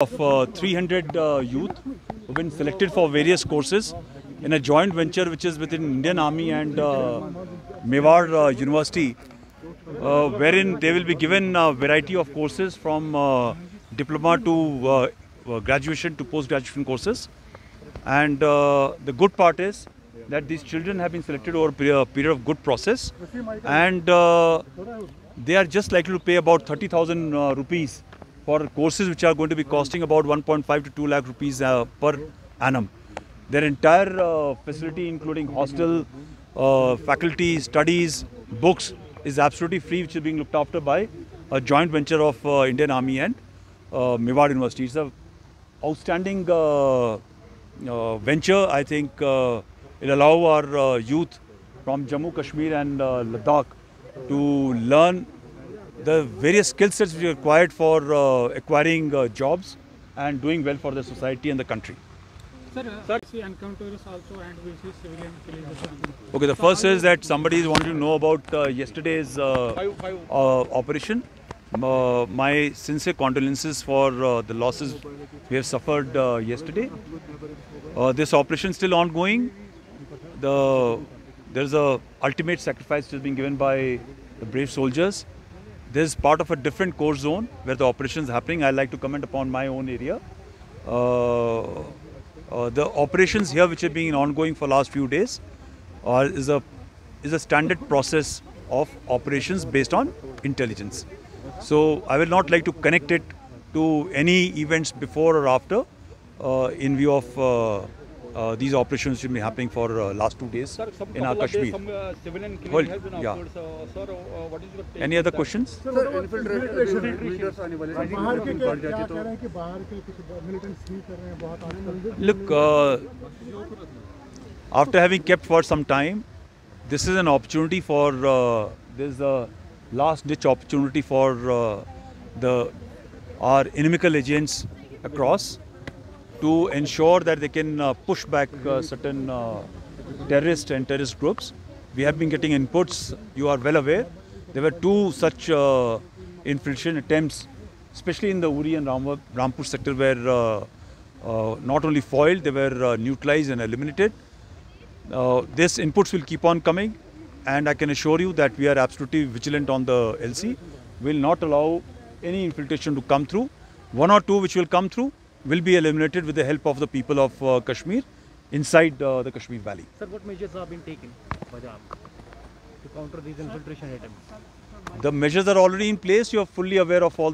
of 300 youth who've been selected for various courses in a joint venture which is within Indian Army and Mewar University, wherein they will be given a variety of courses from diploma to graduation to post-graduation courses. And the good part is that these children have been selected over a period of good process, and they are just likely to pay about 30,000 rupees for courses which are going to be costing about 1.5 to 2 lakh rupees per annum. Their entire facility, including hostel, faculty, studies, books, is absolutely free, which is being looked after by a joint venture of Indian Army and Mewar University. It's an outstanding venture. I think it'll allow our youth from Jammu, Kashmir and Ladakh to learn the various skill sets which are required for acquiring jobs and doing well for the society and the country. Sir, we encounters also and we see civilian killings. Okay, the first is that somebody is wanting to know about yesterday's operation. My sincere condolences for the losses we have suffered yesterday. This operation is still ongoing. There is a ultimate sacrifice which is being given by the brave soldiers. This is part of a different core zone where the operation is happening. I like to comment upon my own area. The operations here, which have been ongoing for last few days, is a standard process of operations based on intelligence. So I will not like to connect it to any events before or after in view of these operations which have been happening for last 2 days sir, in our Kashmir. Civilian killing has been yeah. occurred, sir, what is your take? Any other questions? Look, after having kept for some time, this is an opportunity for, this is a last ditch opportunity for our inimical agents across to ensure that they can push back certain terrorist and terrorist groups. We have been getting inputs, you are well aware. There were 2 such infiltration attempts, especially in the Uri and Rampur sector, where not only foiled, they were neutralized and eliminated. These inputs will keep on coming, and I can assure you that we are absolutely vigilant on the LC. We will not allow any infiltration to come through. 1 or 2 which will come through will be eliminated with the help of the people of Kashmir inside the Kashmir Valley. Sir, what measures have been taken by the army to counter these infiltration attempts? The measures are already in place. You are fully aware of all